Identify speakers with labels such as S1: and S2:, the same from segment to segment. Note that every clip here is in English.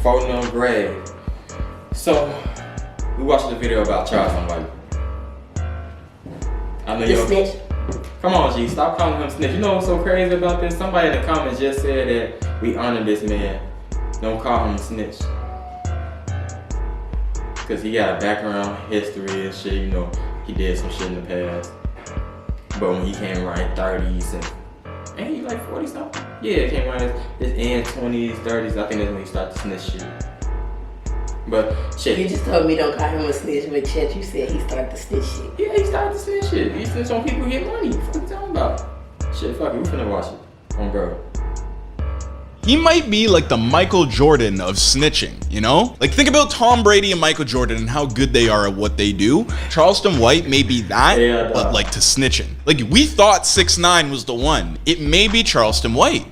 S1: folding on grave. So, we watched the video about Charleston White. I know
S2: The snitch?
S1: Come on, G, stop calling him snitch. You know what's so crazy about this? Somebody in the comments just said that we honor this man. Don't call him a snitch. Because he got a background, history and shit, you know. He did some shit in the past. But when he came around his 30s and he like 40 something? Yeah, he came around his end 20s, 30s. I think that's when he started to snitch shit. But shit.
S2: You just told me don't call him a snitch, but Chet, you said he started to snitch shit.
S1: Yeah, he started to snitch shit. He snitched on people who get money. What you talking about? Shit, fuck it, we finna watch it. On bro.
S3: He might be like the Michael Jordan of snitching, you know? Like, think about Tom Brady and Michael Jordan and how good they are at what they do. Charleston White may be that, but like to snitching. Like, we thought 6ix9ine was the one. It may be Charleston White.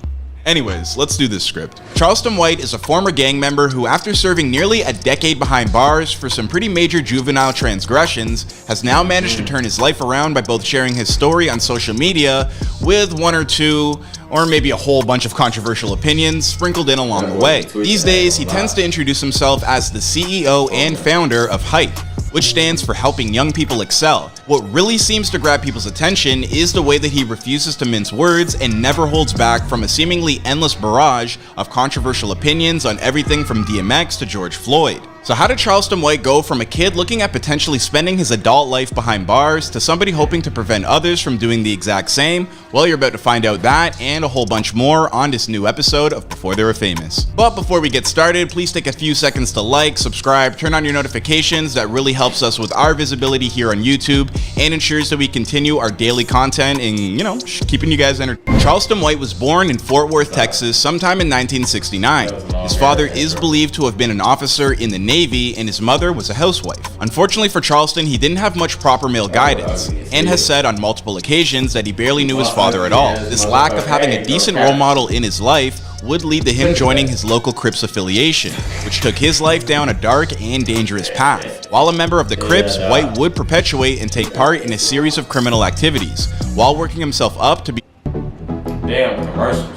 S3: Anyways, let's do this script. Charleston White is a former gang member who, after serving nearly a decade behind bars for some pretty major juvenile transgressions, has now managed to turn his life around by both sharing his story on social media with one or two, or maybe a whole bunch of controversial opinions sprinkled in along the way. These days, he tends to introduce himself as the CEO and founder of Hype, which stands for helping young people excel. What really seems to grab people's attention is the way that he refuses to mince words and never holds back from a seemingly endless barrage of controversial opinions on everything from DMX to George Floyd. So how did Charleston White go from a kid looking at potentially spending his adult life behind bars to somebody hoping to prevent others from doing the exact same? Well, you're about to find out that and a whole bunch more on this new episode of Before They Were Famous. But before we get started, please take a few seconds to like, subscribe, turn on your notifications. That really helps us with our visibility here on YouTube and ensures that we continue our daily content and, you know, keeping you guys entertained. Charleston White was born in Fort Worth, Texas, sometime in 1969. His father is believed to have been an officer in the Navy and his mother was a housewife. Unfortunately for Charleston, he didn't have much proper male guidance and has said on multiple occasions that he barely knew his father at all. This lack of having a decent role model in his life would lead to him joining his local Crips affiliation, which took his life down a dark and dangerous path. While a member of the Crips, White would perpetuate and take part in a series of criminal activities, while working himself up to be
S1: Damn commercials.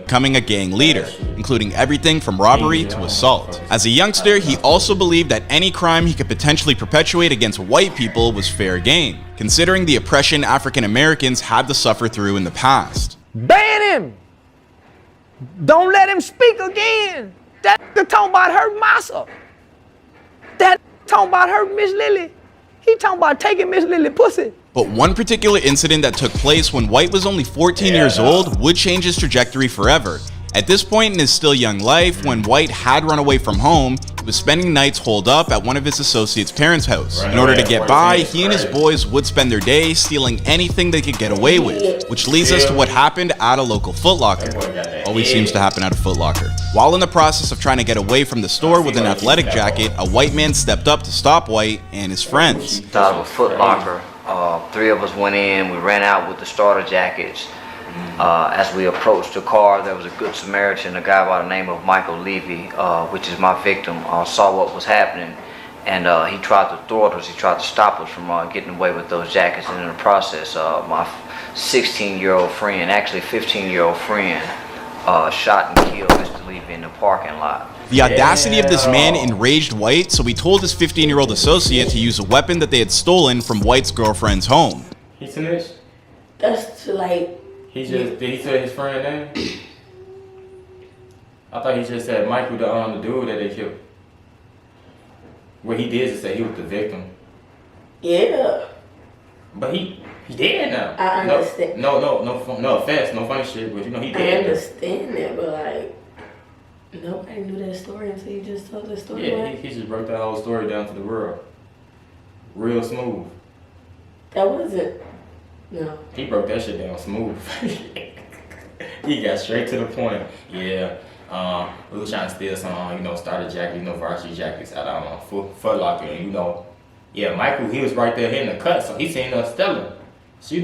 S3: becoming a gang leader, including everything from robbery to assault. As a youngster, he also believed that any crime he could potentially perpetuate against white people was fair game, considering the oppression African Americans had to suffer through in the past.
S4: Ban him! Don't let him speak again! That talking about hurt Massa. That talking about hurt Miss Lily. He talking about taking Miss Lily pussy.
S3: But one particular incident that took place when White was only 14 years old would change his trajectory forever. At this point in his still young life, when White had run away from home, he was spending nights holed up at one of his associates' parents' house. In order to get by, he and his boys would spend their day stealing anything they could get away with, which leads us to what happened at a local Foot Locker. Always seems to happen at a Foot Locker. While in the process of trying to get away from the store with an athletic jacket, a white man stepped up to stop White and his friends.
S5: Out of a Foot Locker, 3 of us went in, we ran out with the starter jackets. As we approached the car, there was a good Samaritan, a guy by the name of Michael Levy, which is my victim, saw what was happening, and he tried to thwart us, he tried to stop us from getting away with those jackets, and in the process, my 16-year-old friend, actually 15-year-old friend, shot and killed Mr. Levy in the parking lot.
S3: The audacity of this man enraged White, so he told his 15-year-old associate to use a weapon that they had stolen from White's girlfriend's home.
S1: He snitched?
S2: That's like...
S1: Did he say his friend name? I thought he just said Michael, the dude that they killed. What he did is say he was the victim.
S2: Yeah.
S1: But he dead now.
S2: I understand.
S1: No offense, no funny shit, but you know he dead.
S2: I understand that, but like, nobody knew that story until you just told that story.
S1: Yeah, he just broke that whole story down to the world. Real smooth.
S2: That wasn't. No.
S1: He broke that shit down smooth. He got straight to the point. Yeah, we were trying to steal some, starter jacket, varsity jackets out of Foot Locker, and yeah, Michael, he was right there hitting the cut, so he seen us stealing. So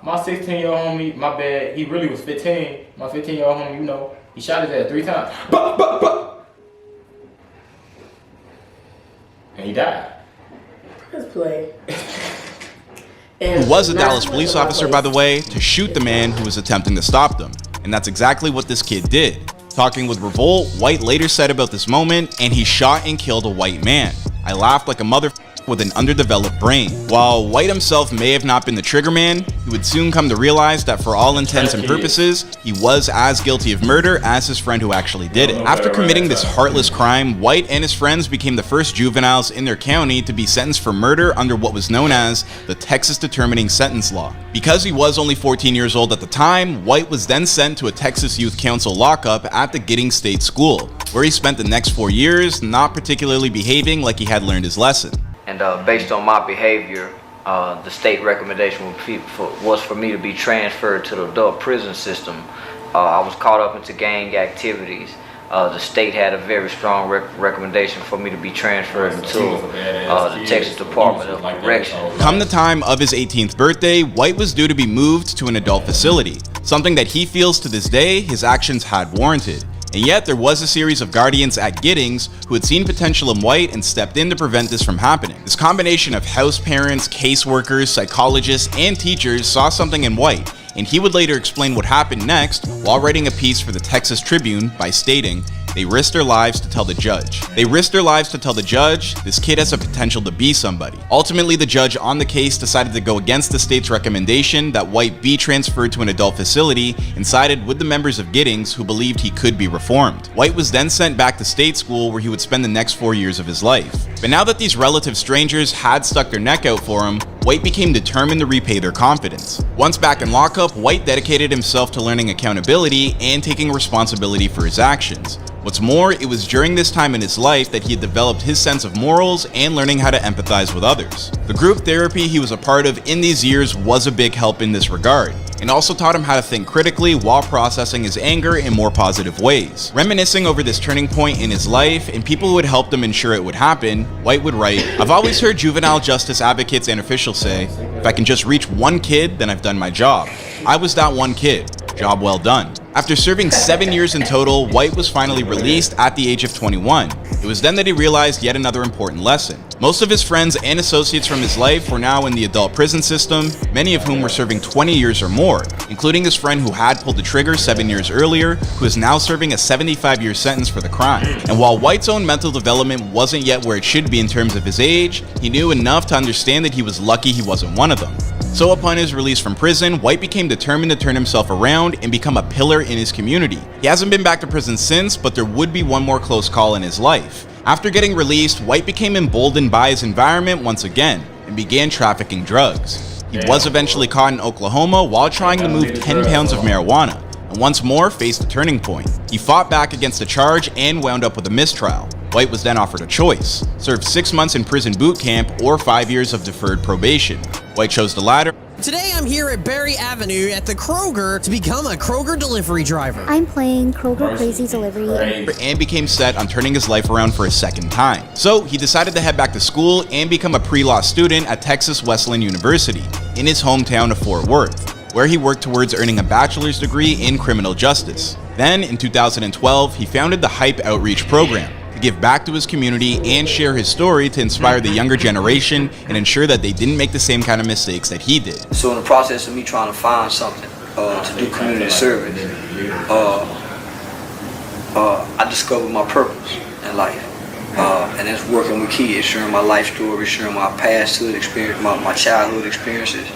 S1: my 16-year-old homie, my bad, he really was 15. My 15-year-old homie, he shot his ass 3 times. Bah, bah, bah. And he died.
S2: Press play.
S3: who was a Dallas police officer, by the way, to shoot the man who was attempting to stop them. And that's exactly what this kid did. Talking with Revolt, White later said about this moment, and he shot and killed a white man. I laughed like a mother with an underdeveloped brain. While White himself may have not been the trigger man, he would soon come to realize that for all intents and purposes, he was as guilty of murder as his friend who actually did it. After committing this heartless crime, White and his friends became the first juveniles in their county to be sentenced for murder under what was known as the Texas Determining Sentence Law. Because he was only 14 years old at the time, White was then sent to a Texas Youth Council lockup at the Giddings State School, where he spent the next 4 years not particularly behaving like he had learned his lesson.
S5: And based on my behavior, the state recommendation was for me to be transferred to the adult prison system. I was caught up into gang activities. The state had a very strong recommendation for me to be transferred to the Texas Department of Corrections.
S3: Come the time of his 18th birthday, White was due to be moved to an adult facility, something that he feels to this day his actions had warranted. And yet there was a series of guardians at Giddings who had seen potential in White and stepped in to prevent this from happening. This combination of house parents, caseworkers, psychologists, and teachers saw something in White, and he would later explain what happened next while writing a piece for the Texas Tribune by stating, "They risked their lives to tell the judge. They risked their lives to tell the judge, this kid has a potential to be somebody." Ultimately, the judge on the case decided to go against the state's recommendation that White be transferred to an adult facility and sided with the members of Giddings who believed he could be reformed. White was then sent back to state school where he would spend the next 4 years of his life. But now that these relative strangers had stuck their neck out for him, White became determined to repay their confidence. Once back in lockup, White dedicated himself to learning accountability and taking responsibility for his actions. What's more, it was during this time in his life that he had developed his sense of morals and learning how to empathize with others. The group therapy he was a part of in these years was a big help in this regard, and also taught him how to think critically while processing his anger in more positive ways. Reminiscing over this turning point in his life and people who had helped him ensure it would happen, White would write, "I've always heard juvenile justice advocates and officials say, if I can just reach one kid, then I've done my job. I was that one kid. Job well done." After serving 7 years in total, White was finally released at the age of 21. It was then that he realized yet another important lesson. Most of his friends and associates from his life were now in the adult prison system, many of whom were serving 20 years or more, including his friend who had pulled the trigger 7 years earlier, who is now serving a 75-year sentence for the crime. And while White's own mental development wasn't yet where it should be in terms of his age, he knew enough to understand that he was lucky he wasn't one of them. So upon his release from prison, White became determined to turn himself around and become a pillar in his community. He hasn't been back to prison since, but there would be one more close call in his life. After getting released, White became emboldened by his environment once again and began trafficking drugs. He was eventually caught in Oklahoma while trying to move 10 pounds of marijuana, and once more faced a turning point. He fought back against the charge and wound up with a mistrial. White was then offered a choice: serve 6 months in prison boot camp or 5 years of deferred probation. White chose the latter.
S6: Today I'm here at Berry Avenue at the Kroger to become a Kroger delivery driver.
S7: I'm playing Kroger Crazy Delivery.
S3: And became set on turning his life around for a second time. So he decided to head back to school and become a pre-law student at Texas Wesleyan University in his hometown of Fort Worth, where he worked towards earning a bachelor's degree in criminal justice. Then in 2012, he founded the Hype Outreach Program to give back to his community and share his story to inspire the younger generation and ensure that they didn't make the same kind of mistakes that he did.
S8: So in the process of me trying to find something to do community service, I discovered my purpose in life. And that's working with kids, sharing my life story, sharing my pasthood experience, my childhood experiences,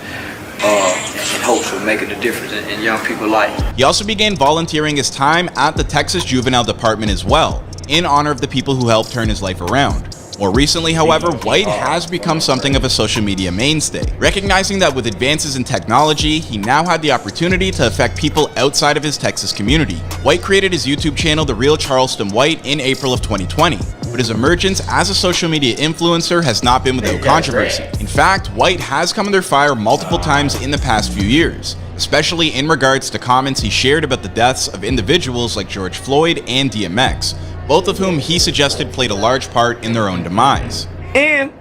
S8: in hopes of making a difference in young people's life.
S3: He also began volunteering his time at the Texas Juvenile Department as well, in honor of the people who helped turn his life around. More recently, however, White has become something of a social media mainstay. Recognizing that with advances in technology, he now had the opportunity to affect people outside of his Texas community. White created his YouTube channel, The Real Charleston White, in April of 2020. But his emergence as a social media influencer has not been without controversy. In fact, White has come under fire multiple times in the past few years, especially in regards to comments he shared about the deaths of individuals like George Floyd and DMX, both of whom he suggested played a large part in their own demise.
S4: And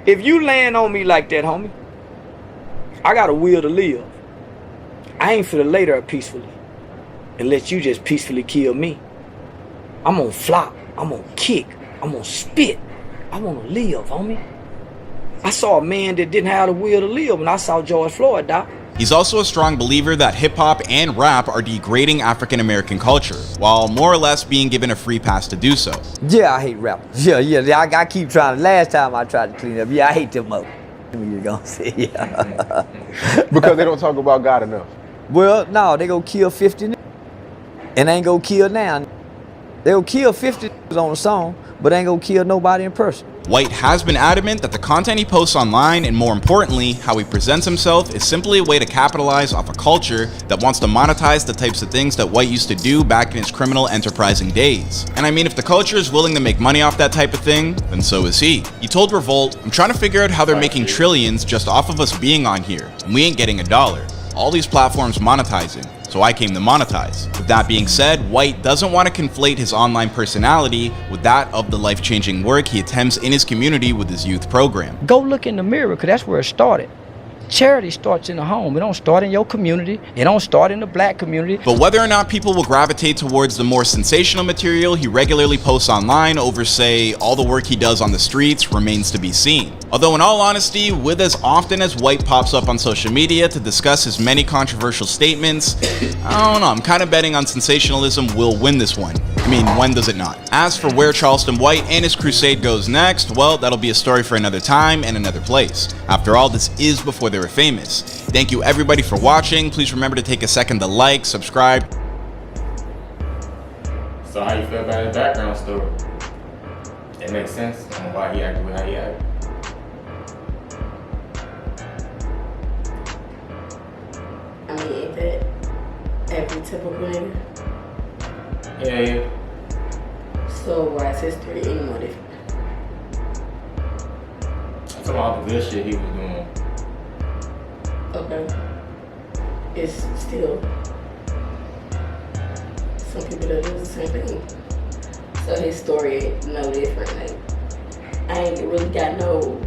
S4: if you land on me like that, homie, I got a will to live. I ain't finna lay there peacefully and let you just peacefully kill me. I'm gonna flop. I'm gonna kick. I'm gonna spit. I wanna live, homie.
S8: I saw a man that didn't have the will to live when I saw George Floyd die.
S3: He's also a strong believer that hip-hop and rap are degrading African-American culture, while more or less being given a free pass to do so.
S4: Yeah, I hate rappers. Yeah, I keep trying. Last time I tried to clean up, yeah, I hate them up. You're gonna say, yeah.
S9: Because they don't talk about God enough.
S4: Well, no, they go kill 50 and ain't go kill now. They'll kill 50 on a song, but ain't gonna kill nobody in person.
S3: White has been adamant that the content he posts online, and more importantly, how he presents himself, is simply a way to capitalize off a culture that wants to monetize the types of things that White used to do back in his criminal enterprising days. And I mean, if the culture is willing to make money off that type of thing, then so is he. He told Revolt, "I'm trying to figure out how they're making trillions just off of us being on here, and we ain't getting a dollar. All these platforms monetizing, so I came to monetize." With that being said, White doesn't want to conflate his online personality with that of the life-changing work he attempts in his community with his youth program.
S4: Go look in the mirror, because that's where it started. Charity starts in the home. It don't start in your community. It don't start in the black community.
S3: But whether or not people will gravitate towards the more sensational material he regularly posts online over, say, all the work he does on the streets remains to be seen. Although in all honesty, with as often as White pops up on social media to discuss his many controversial statements, I don't know, I'm kind of betting on sensationalism will win this one. I mean, when does it not? As for where Charleston White and his crusade goes next, well, that'll be a story for another time and another place. After all, this is before they were famous. Thank you everybody for watching. Please remember to take a second to like, subscribe.
S1: So how you feel about his background story? It makes sense on why he acted how he acted.
S2: I mean, ain't that every typical nigga?
S1: Yeah.
S2: So why is history any more different?
S1: I'm talking about the good shit he was doing.
S2: Okay. It's still some people that do the same thing. So his story ain't no different. Like, I ain't really got no.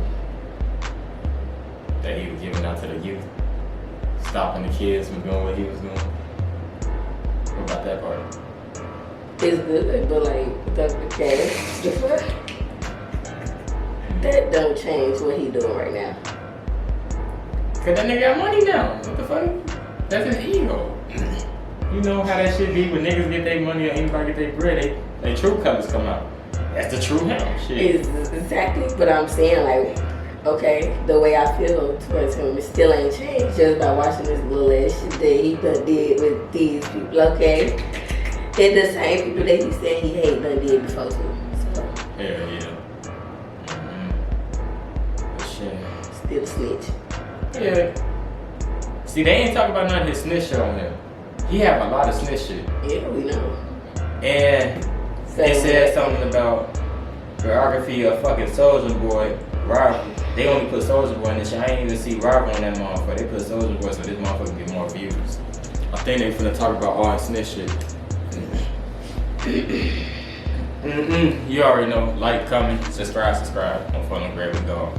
S1: That he was giving out to the youth, stopping the kids from doing what he was doing. What about that part?
S2: It's good, but like, okay, the fuck? That don't change what he doing right now.
S1: Cause that nigga got money now. What the fuck? That's his ego. You know how that shit be when niggas get their money or anybody get their bread, they true colors come out. That's the true him. Shit.
S2: Exactly, but I'm saying like, okay, the way I feel towards him, it still ain't changed just by watching this little ass shit that he done did with these people. Okay, they're the same people that he said he hate done did before too. So.
S1: Yeah. But shit.
S2: Still a snitch.
S1: Yeah. See, they ain't talking about none of his snitch shit on him. He have a lot of snitch shit.
S2: Yeah, we know.
S1: And they said something about biography of fucking Soulja Boy, rival. They only put Soulja Boy in this shit. I ain't even see rival on that motherfucker. They put Soulja Boy so this motherfucker get more views. I think they finna talk about all his snitch shit. You already know. Like, comment, subscribe. I'm feeling great. We go.